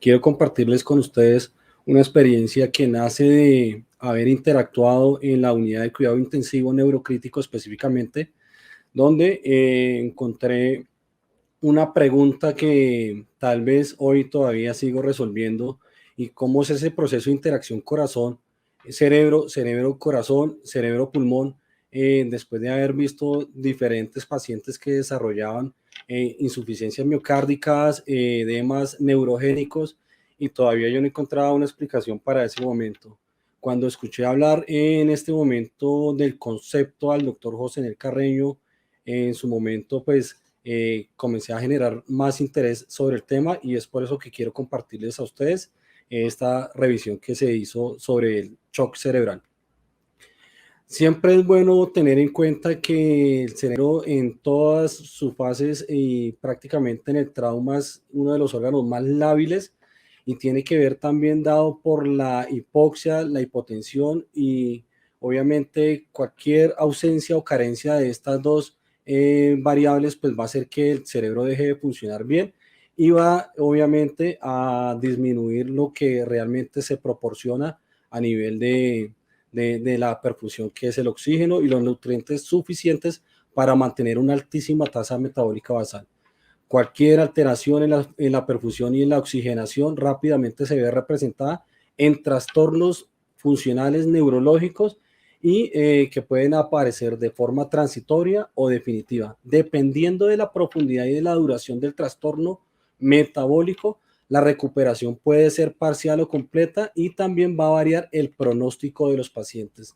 quiero compartirles con ustedes una experiencia que nace de haber interactuado en la unidad de cuidado intensivo neurocrítico específicamente, donde encontré una pregunta que tal vez hoy todavía sigo resolviendo y cómo es ese proceso de interacción corazón, cerebro, cerebro, corazón, cerebro, pulmón, después de haber visto diferentes pacientes que desarrollaban insuficiencias miocárdicas, edemas neurogénicos y todavía yo no encontraba una explicación para ese momento. Cuando escuché hablar en este momento del concepto al doctor José Nel Carreño, en su momento pues comencé a generar más interés sobre el tema y es por eso que quiero compartirles a ustedes esta revisión que se hizo sobre el shock cerebral. Siempre es bueno tener en cuenta que el cerebro en todas sus fases y prácticamente en el trauma es uno de los órganos más lábiles y tiene que ver también dado por la hipoxia, la hipotensión y obviamente cualquier ausencia o carencia de estas dos variables pues va a hacer que el cerebro deje de funcionar bien y va obviamente a disminuir lo que realmente se proporciona a nivel de la perfusión, que es el oxígeno y los nutrientes suficientes para mantener una altísima tasa metabólica basal. Cualquier alteración en la perfusión y en la oxigenación rápidamente se ve representada en trastornos funcionales neurológicos y que pueden aparecer de forma transitoria o definitiva. Dependiendo de la profundidad y de la duración del trastorno metabólico, la recuperación puede ser parcial o completa y también va a variar el pronóstico de los pacientes.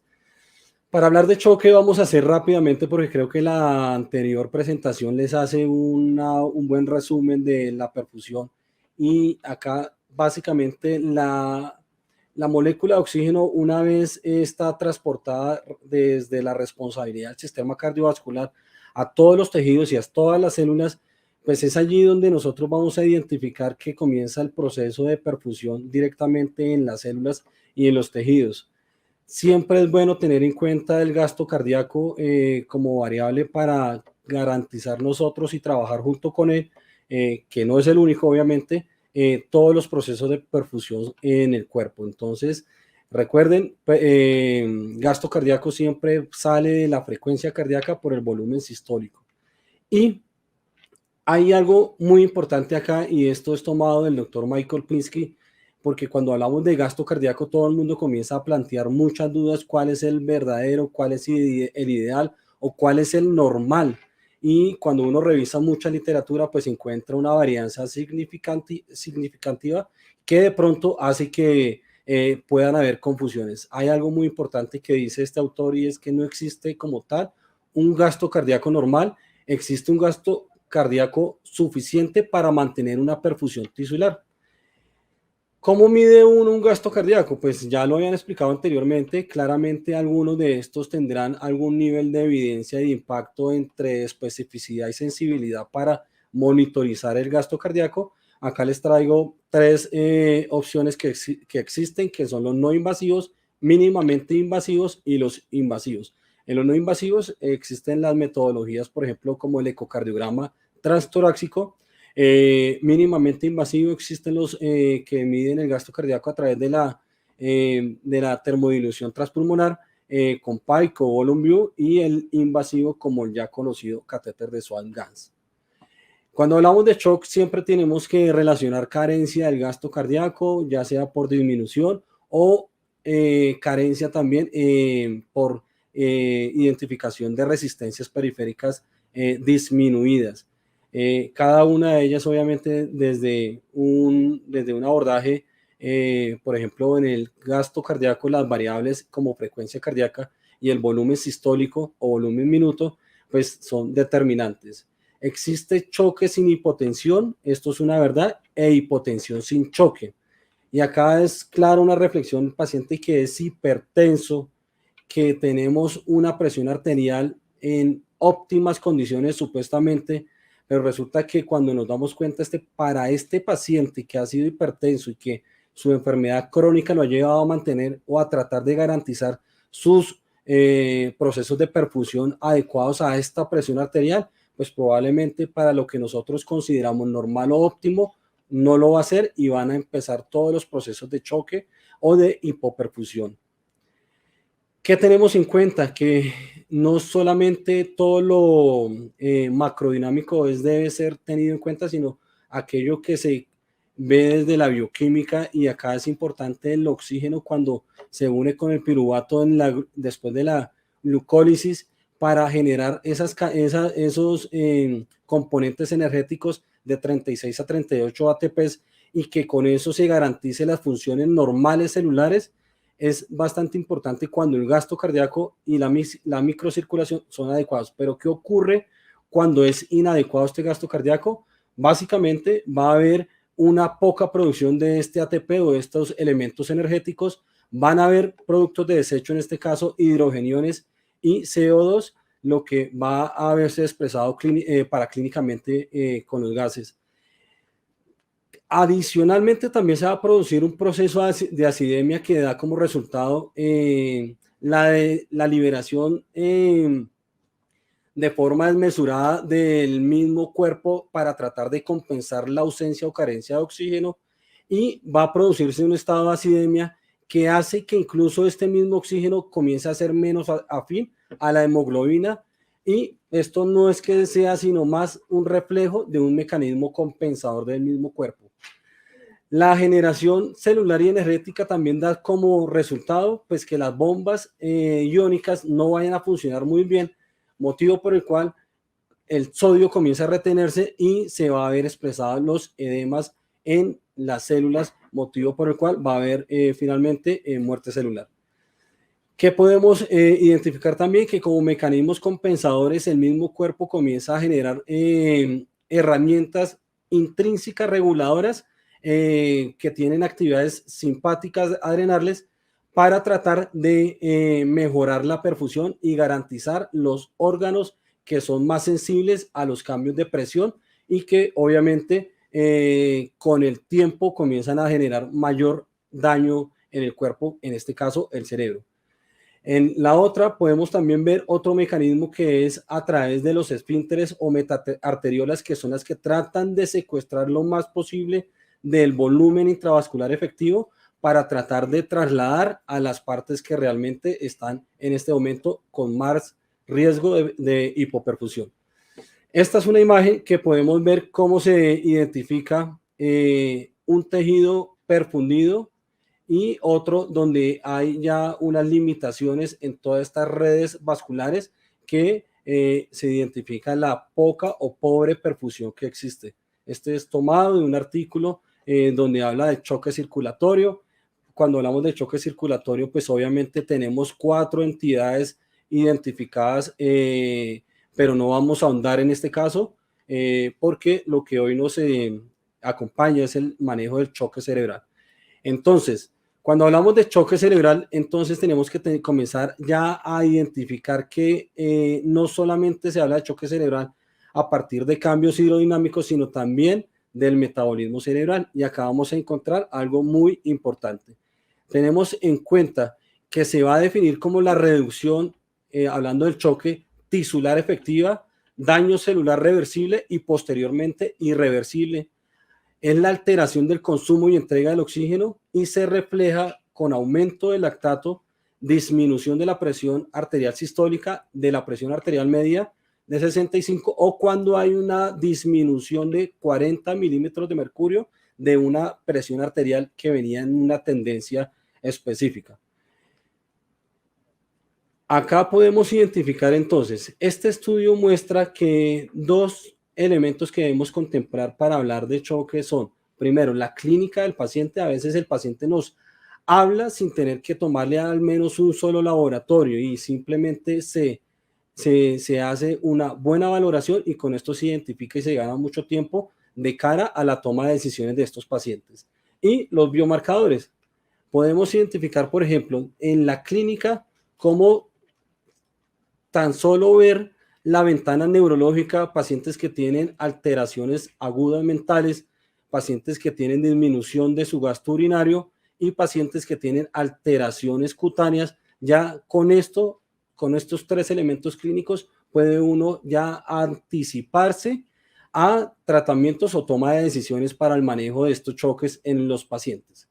Para hablar de choque vamos a hacer rápidamente porque creo que la anterior presentación les hace un buen resumen de la perfusión y acá básicamente la molécula de oxígeno una vez está transportada desde la responsabilidad del sistema cardiovascular a todos los tejidos y a todas las células, pues es allí donde nosotros vamos a identificar que comienza el proceso de perfusión directamente en las células y en los tejidos. Siempre es bueno tener en cuenta el gasto cardíaco como variable para garantizar nosotros y trabajar junto con él, que no es el único, obviamente, todos los procesos de perfusión en el cuerpo. Entonces, recuerden, gasto cardíaco siempre sale de la frecuencia cardíaca por el volumen sistólico. Y hay algo muy importante acá y esto es tomado del doctor Michael Pinsky, porque cuando hablamos de gasto cardíaco todo el mundo comienza a plantear muchas dudas, cuál es el verdadero, cuál es el ideal o cuál es el normal. Y cuando uno revisa mucha literatura, pues encuentra una varianza significativa que de pronto hace que puedan haber confusiones. Hay algo muy importante que dice este autor y es que no existe como tal un gasto cardíaco normal, existe un gasto cardíaco suficiente para mantener una perfusión tisular. ¿Cómo mide uno un gasto cardíaco? Pues ya lo habían explicado anteriormente, claramente algunos de estos tendrán algún nivel de evidencia de impacto entre especificidad y sensibilidad para monitorizar el gasto cardíaco. Acá les traigo tres opciones que existen, que son los no invasivos, mínimamente invasivos y los invasivos. En los no invasivos existen las metodologías, por ejemplo, como el ecocardiograma transtorácico. Mínimamente invasivo existen los que miden el gasto cardíaco a través de la termodilución transpulmonar con PICO o Volume View y el invasivo como el ya conocido catéter de Swan-Ganz. Cuando hablamos de shock siempre tenemos que relacionar carencia del gasto cardíaco, ya sea por disminución o carencia también por identificación de resistencias periféricas disminuidas. Cada una de ellas obviamente desde un abordaje, por ejemplo en el gasto cardíaco las variables como frecuencia cardíaca y el volumen sistólico o volumen minuto pues son determinantes. Existe choque sin hipotensión, esto es una verdad, e hipotensión sin choque. Y acá es claro una reflexión del paciente que es hipertenso, que tenemos una presión arterial en óptimas condiciones supuestamente, pero resulta que cuando nos damos cuenta para este paciente que ha sido hipertenso y que su enfermedad crónica lo ha llevado a mantener o a tratar de garantizar sus procesos de perfusión adecuados a esta presión arterial, pues probablemente para lo que nosotros consideramos normal o óptimo no lo va a hacer y van a empezar todos los procesos de choque o de hipoperfusión. ¿Qué tenemos en cuenta? Que no solamente todo lo macrodinámico debe ser tenido en cuenta, sino aquello que se ve desde la bioquímica, y acá es importante el oxígeno cuando se une con el piruvato después de la glucólisis para generar esos componentes energéticos de 36 a 38 ATPs, y que con eso se garantice las funciones normales celulares. Es bastante importante cuando el gasto cardíaco y la microcirculación son adecuados. Pero ¿qué ocurre cuando es inadecuado este gasto cardíaco? Básicamente va a haber una poca producción de este ATP o de estos elementos energéticos. Van a haber productos de desecho, en este caso hidrogeniones y CO2, lo que va a verse expresado paraclínicamente con los gases. Adicionalmente, también se va a producir un proceso de acidemia que da como resultado la liberación de forma desmesurada del mismo cuerpo para tratar de compensar la ausencia o carencia de oxígeno, y va a producirse un estado de acidemia que hace que incluso este mismo oxígeno comience a ser menos afín a la hemoglobina, y esto no es que sea sino más un reflejo de un mecanismo compensador del mismo cuerpo. La generación celular y energética también da como resultado pues que las bombas iónicas no vayan a funcionar muy bien, motivo por el cual el sodio comienza a retenerse y se va a ver expresados los edemas en las células, motivo por el cual va a haber finalmente muerte celular. ¿Qué podemos identificar también? Que como mecanismos compensadores el mismo cuerpo comienza a generar herramientas intrínsecas reguladoras que tienen actividades simpáticas adrenales para tratar de mejorar la perfusión y garantizar los órganos que son más sensibles a los cambios de presión, y que obviamente con el tiempo comienzan a generar mayor daño en el cuerpo, en este caso el cerebro. En la otra podemos también ver otro mecanismo que es a través de los esfínteres o metaarteriolas, que son las que tratan de secuestrar lo más posible del volumen intravascular efectivo para tratar de trasladar a las partes que realmente están en este momento con más riesgo de hipoperfusión. Esta es una imagen que podemos ver cómo se identifica un tejido perfundido y otro donde hay ya unas limitaciones en todas estas redes vasculares que se identifica la poca o pobre perfusión que existe. Este es tomado de un artículo donde habla de choque circulatorio. Cuando hablamos de choque circulatorio, pues obviamente tenemos 4 entidades identificadas, pero no vamos a ahondar en este caso, porque lo que hoy nos acompaña es el manejo del choque cerebral. Entonces, cuando hablamos de choque cerebral, entonces tenemos que comenzar ya a identificar que no solamente se habla de choque cerebral a partir de cambios hidrodinámicos, sino también del metabolismo cerebral. Y acá vamos a encontrar algo muy importante. Tenemos en cuenta que se va a definir como la reducción, hablando del choque tisular efectiva, daño celular reversible y posteriormente irreversible. Es la alteración del consumo y entrega del oxígeno, y se refleja con aumento del lactato, disminución de la presión arterial sistólica, de la presión arterial media de 65, o cuando hay una disminución de 40 milímetros de mercurio de una presión arterial que venía en una tendencia específica. Acá podemos identificar entonces, este estudio muestra que 2 elementos que debemos contemplar para hablar de choque son, primero, la clínica del paciente. A veces el paciente nos habla sin tener que tomarle al menos un solo laboratorio, y simplemente se hace una buena valoración, y con esto se identifica y se gana mucho tiempo de cara a la toma de decisiones de estos pacientes. Y los biomarcadores. Podemos identificar, por ejemplo, en la clínica cómo tan solo ver la ventana neurológica, pacientes que tienen alteraciones agudas mentales, pacientes que tienen disminución de su gasto urinario y pacientes que tienen alteraciones cutáneas. Ya con esto, con estos 3 elementos clínicos, puede uno ya anticiparse a tratamientos o toma de decisiones para el manejo de estos choques en los pacientes.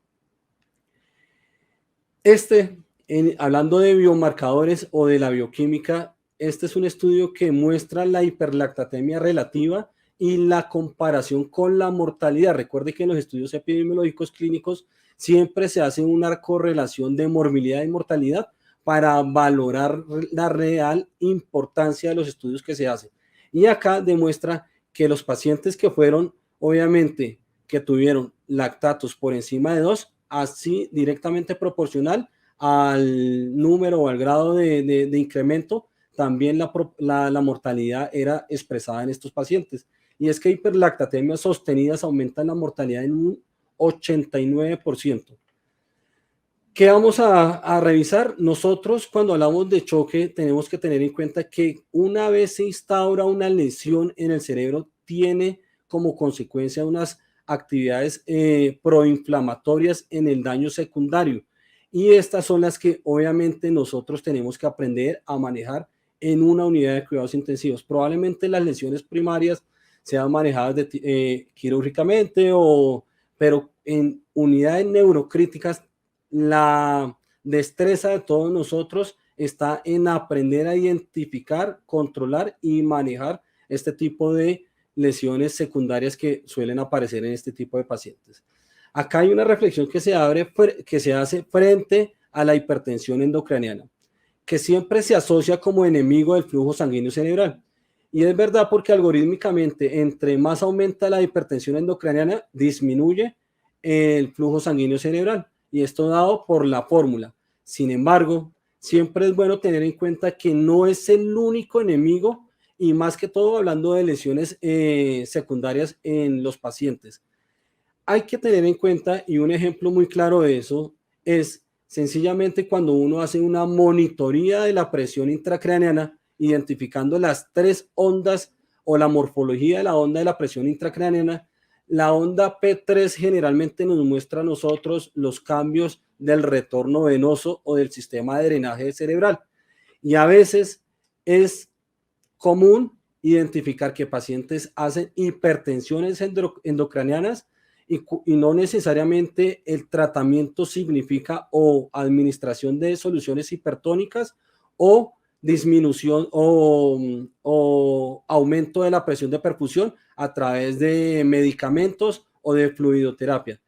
Hablando de biomarcadores o de la bioquímica, este es un estudio que muestra la hiperlactatemia relativa y la comparación con la mortalidad. Recuerde que en los estudios epidemiológicos clínicos siempre se hace una correlación de morbilidad y mortalidad para valorar la real importancia de los estudios que se hacen. Y acá demuestra que los pacientes que fueron, obviamente, que tuvieron lactatos por encima de 2, así directamente proporcional al número o al grado de incremento, también la mortalidad era expresada en estos pacientes. Y es que hiperlactatemias sostenidas aumentan la mortalidad en un 89%. ¿Qué vamos a revisar? Nosotros cuando hablamos de choque tenemos que tener en cuenta que una vez se instaura una lesión en el cerebro, tiene como consecuencia unas actividades proinflamatorias en el daño secundario. Y estas son las que obviamente nosotros tenemos que aprender a manejar en una unidad de cuidados intensivos. Probablemente las lesiones primarias sean manejadas quirúrgicamente, pero en unidades neurocríticas la destreza de todos nosotros está en aprender a identificar, controlar y manejar este tipo de lesiones secundarias que suelen aparecer en este tipo de pacientes. Acá hay una reflexión que se hace frente a la hipertensión endocraniana, que siempre se asocia como enemigo del flujo sanguíneo cerebral. Y es verdad porque algorítmicamente, entre más aumenta la hipertensión endocraniana, disminuye el flujo sanguíneo cerebral. Y esto dado por la fórmula. Sin embargo, siempre es bueno tener en cuenta que no es el único enemigo y más que todo hablando de lesiones secundarias en los pacientes. Hay que tener en cuenta, y un ejemplo muy claro de eso es sencillamente cuando uno hace una monitoría de la presión intracraneana, identificando las 3 ondas o la morfología de la onda de la presión intracraneana. La onda P3 generalmente nos muestra a nosotros los cambios del retorno venoso o del sistema de drenaje cerebral. Y a veces es común identificar que pacientes hacen hipertensiones endocranianas y no necesariamente el tratamiento significa o administración de soluciones hipertónicas o disminución o aumento de la presión de perfusión a través de medicamentos o de fluidoterapia.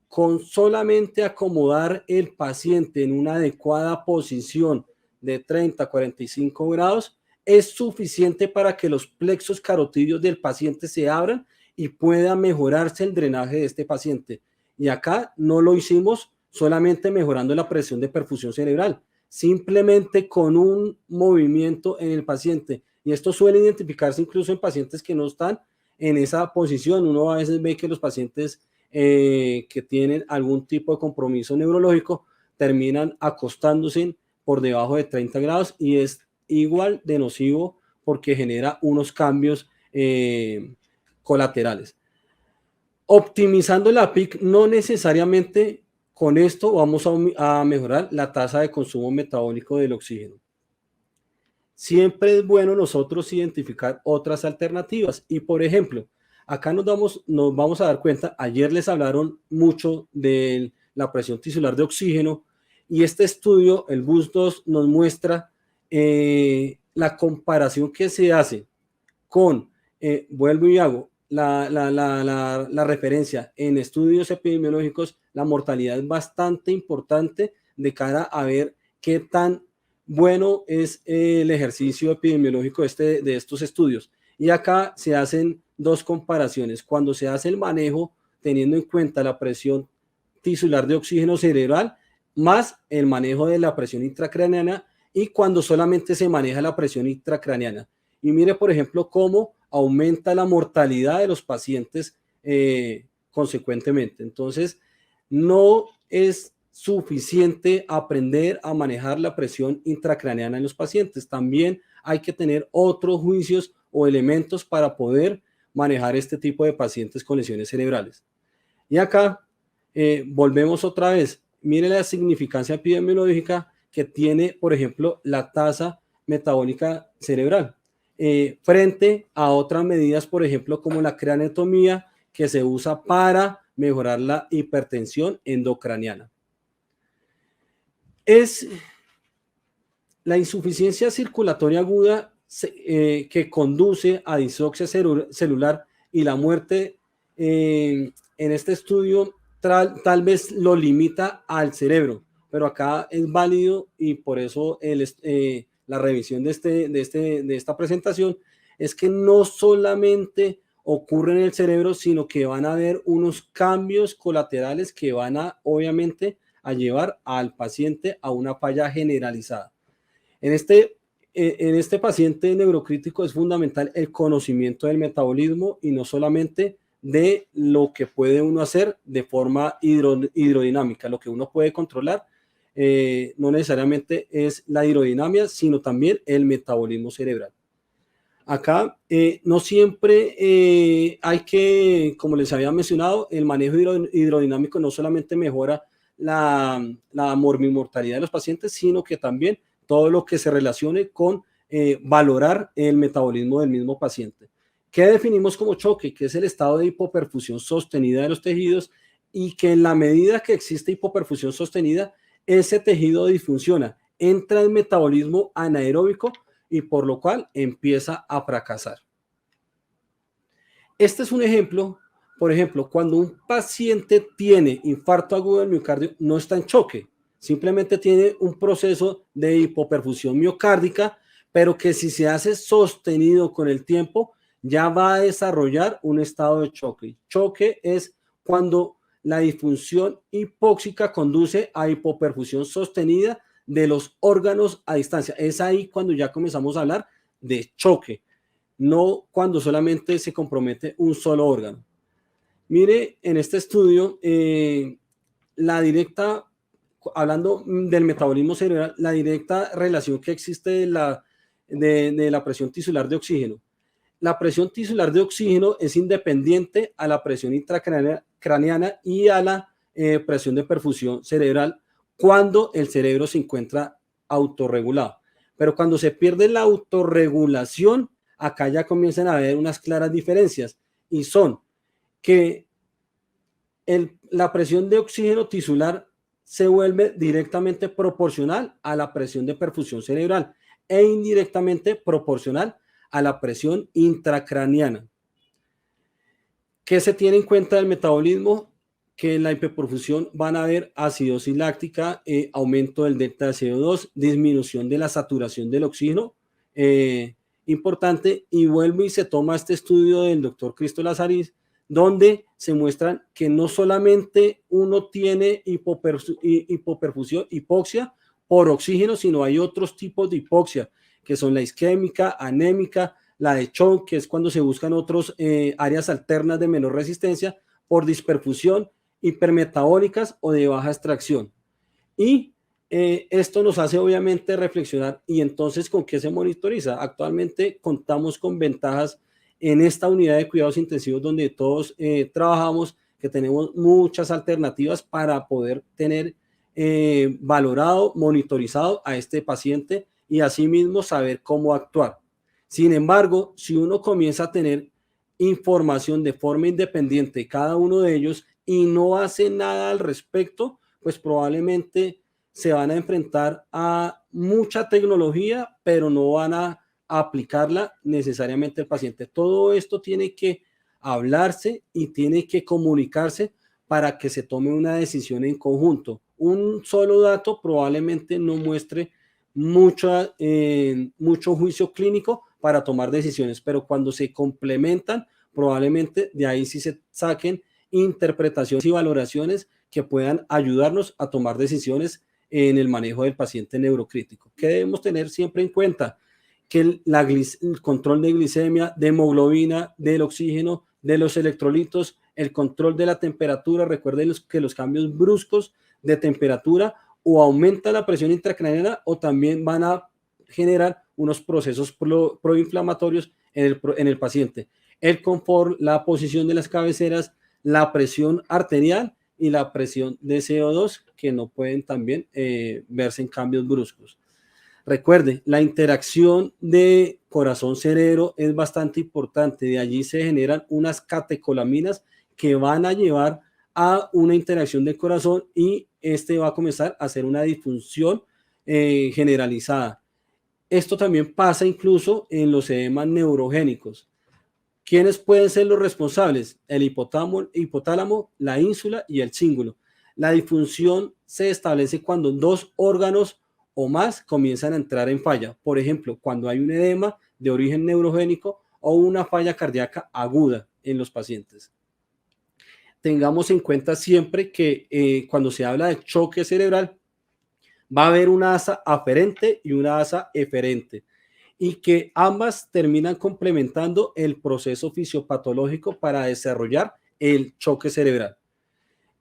Con solamente acomodar el paciente en una adecuada posición de 30 a 45 grados es suficiente para que los plexos carotídeos del paciente se abran y pueda mejorarse el drenaje de este paciente. Y acá no lo hicimos solamente mejorando la presión de perfusión cerebral, simplemente con un movimiento en el paciente. Y esto suele identificarse incluso en pacientes que no están en esa posición. Uno a veces ve que los pacientes que tienen algún tipo de compromiso neurológico terminan acostándose por debajo de 30 grados y es igual de nocivo porque genera unos cambios colaterales. Optimizando la PIC, no necesariamente con esto vamos a mejorar la tasa de consumo metabólico del oxígeno. Siempre es bueno nosotros identificar otras alternativas y, por ejemplo, acá nos vamos a dar cuenta, ayer les hablaron mucho de la presión tisular de oxígeno y este estudio, el BUS-2, nos muestra la comparación que se hace con, vuelvo y hago la referencia en estudios epidemiológicos, la mortalidad es bastante importante de cara a ver qué tan bueno es el ejercicio epidemiológico de estos estudios. Y acá se hacen 2 comparaciones. Cuando se hace el manejo teniendo en cuenta la presión tisular de oxígeno cerebral más el manejo de la presión intracraneana y cuando solamente se maneja la presión intracraneana. Y mire, por ejemplo, cómo aumenta la mortalidad de los pacientes consecuentemente. Entonces, no es suficiente aprender a manejar la presión intracraneana en los pacientes. También hay que tener otros juicios o elementos para poder manejar este tipo de pacientes con lesiones cerebrales. Y acá volvemos otra vez. Mire la significancia epidemiológica que tiene, por ejemplo, la tasa metabólica cerebral. frente a otras medidas, por ejemplo, como la craneotomía, que se usa para mejorar la hipertensión endocraniana. Es la insuficiencia circulatoria aguda que conduce a disauxia celular y la muerte. En este estudio tal vez lo limita al cerebro, pero acá es válido, y por eso la revisión de esta presentación es que no solamente ocurre en el cerebro, sino que van a haber unos cambios colaterales que van a, obviamente, a llevar al paciente a una falla generalizada. En este paciente neurocrítico es fundamental el conocimiento del metabolismo y no solamente de lo que puede uno hacer de forma hidrodinámica. Lo que uno puede controlar no necesariamente es la hidrodinamia, sino también el metabolismo cerebral. Acá no siempre hay que, como les había mencionado, el manejo hidrodinámico no solamente mejora la morbimortalidad de los pacientes, sino que también todo lo que se relacione con valorar el metabolismo del mismo paciente. ¿Qué definimos como choque? Que es el estado de hipoperfusión sostenida de los tejidos, y que en la medida que existe hipoperfusión sostenida, ese tejido disfunciona, entra en metabolismo anaeróbico y por lo cual empieza a fracasar. Este es un ejemplo. Por ejemplo, cuando un paciente tiene infarto agudo del miocardio, no está en choque, simplemente tiene un proceso de hipoperfusión miocárdica, pero que si se hace sostenido con el tiempo, ya va a desarrollar un estado de choque. Choque es cuando la disfunción hipóxica conduce a hipoperfusión sostenida de los órganos a distancia. Es ahí cuando ya comenzamos a hablar de choque, no cuando solamente se compromete un solo órgano. Mire, en este estudio, hablando del metabolismo cerebral, la directa relación que existe de la presión tisular de oxígeno. La presión tisular de oxígeno es independiente a la presión intracraneana y a la presión de perfusión cerebral cuando el cerebro se encuentra autorregulado. Pero cuando se pierde la autorregulación, acá ya comienzan a haber unas claras diferencias, y son que la presión de oxígeno tisular se vuelve directamente proporcional a la presión de perfusión cerebral e indirectamente proporcional a la presión intracraneana. ¿Qué se tiene en cuenta del metabolismo? Que en la hiperperfusión van a haber acidosis láctica, aumento del delta de CO2, disminución de la saturación del oxígeno, importante, y vuelvo y se toma este estudio del doctor Cristo Lazariz, donde se muestran que no solamente uno tiene hipoperfusión, hipoxia por oxígeno, sino hay otros tipos de hipoxia, que son la isquémica, anémica, la de Chong, que es cuando se buscan otras áreas alternas de menor resistencia, por disperfusión, hipermetabólicas o de baja extracción. Y esto nos hace obviamente reflexionar. Y entonces, ¿con qué se monitoriza? Actualmente contamos con ventajas en esta unidad de cuidados intensivos donde todos trabajamos, que tenemos muchas alternativas para poder tener valorado, monitorizado a este paciente y asimismo saber cómo actuar. Sin embargo, si uno comienza a tener información de forma independiente de cada uno de ellos y no hace nada al respecto, pues probablemente se van a enfrentar a mucha tecnología, pero no van a aplicarla necesariamente al paciente. Todo esto tiene que hablarse y tiene que comunicarse para que se tome una decisión en conjunto. Un solo dato probablemente no muestre mucho juicio clínico para tomar decisiones, pero cuando se complementan, probablemente de ahí sí se saquen interpretaciones y valoraciones que puedan ayudarnos a tomar decisiones en el manejo del paciente neurocrítico. ¿Qué debemos tener siempre en cuenta? Que el control de glicemia, de hemoglobina, del oxígeno, de los electrolitos, el control de la temperatura. Recuerden que los cambios bruscos de temperatura o aumenta la presión intracraneana o también van a generar unos procesos proinflamatorios en el paciente. El confort, la posición de las cabeceras, la presión arterial y la presión de CO2, que no pueden también verse en cambios bruscos. Recuerde, la interacción de corazón-cerebro es bastante importante. De allí se generan unas catecolaminas que van a llevar a una interacción del corazón y este va a comenzar a hacer una disfunción generalizada. Esto también pasa incluso en los edemas neurogénicos. ¿Quiénes pueden ser los responsables? El hipotálamo, la ínsula y el cíngulo. La disfunción se establece cuando dos órganos o más comienzan a entrar en falla. Por ejemplo, cuando hay un edema de origen neurogénico o una falla cardíaca aguda en los pacientes. Tengamos en cuenta siempre que cuando se habla de choque cerebral, va a haber una asa aferente y una asa eferente, y que ambas terminan complementando el proceso fisiopatológico para desarrollar el choque cerebral.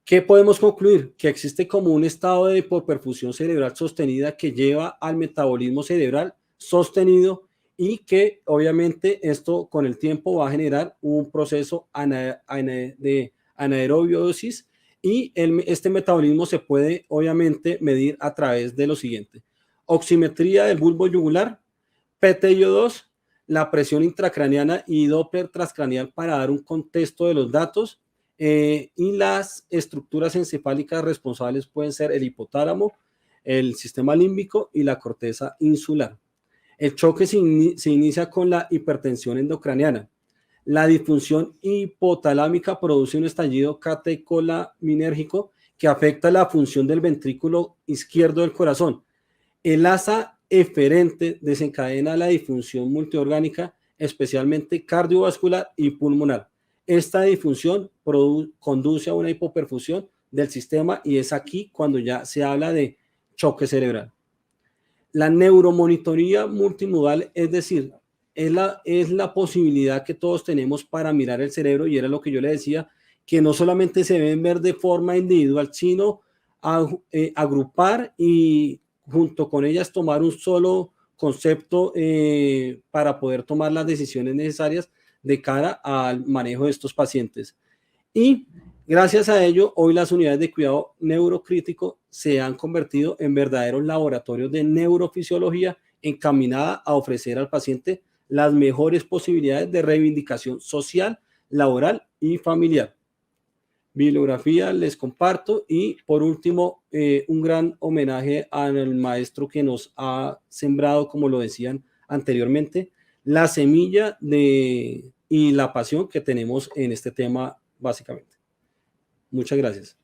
¿Qué podemos concluir? Que existe como un estado de hipoperfusión cerebral sostenida que lleva al metabolismo cerebral sostenido y que obviamente esto con el tiempo va a generar un proceso de anaerobiosis y este metabolismo se puede obviamente medir a través de lo siguiente: oximetría del bulbo yugular, PTIO2, la presión intracraniana y Doppler transcranial para dar un contexto de los datos. Y las estructuras encefálicas responsables pueden ser el hipotálamo, el sistema límbico y la corteza insular. El choque se inicia con la hipertensión endocraniana. La disfunción hipotalámica produce un estallido catecolaminérgico que afecta la función del ventrículo izquierdo del corazón. El asa eferente desencadena la disfunción multiorgánica, especialmente cardiovascular y pulmonar. Esta disfunción conduce a una hipoperfusión del sistema y es aquí cuando ya se habla de choque cerebral. La neuromonitoría multimodal, es decir, es la posibilidad que todos tenemos para mirar el cerebro, y era lo que yo le decía, que no solamente se deben ver de forma individual, sino agrupar y junto con ellas tomar un solo concepto para poder tomar las decisiones necesarias de cara al manejo de estos pacientes. Y gracias a ello, hoy las unidades de cuidado neurocrítico se han convertido en verdaderos laboratorios de neurofisiología encaminada a ofrecer al paciente las mejores posibilidades de reivindicación social, laboral y familiar. Bibliografía les comparto, y por último un gran homenaje al maestro que nos ha sembrado, como lo decían anteriormente, la semilla y la pasión que tenemos en este tema básicamente. Muchas gracias.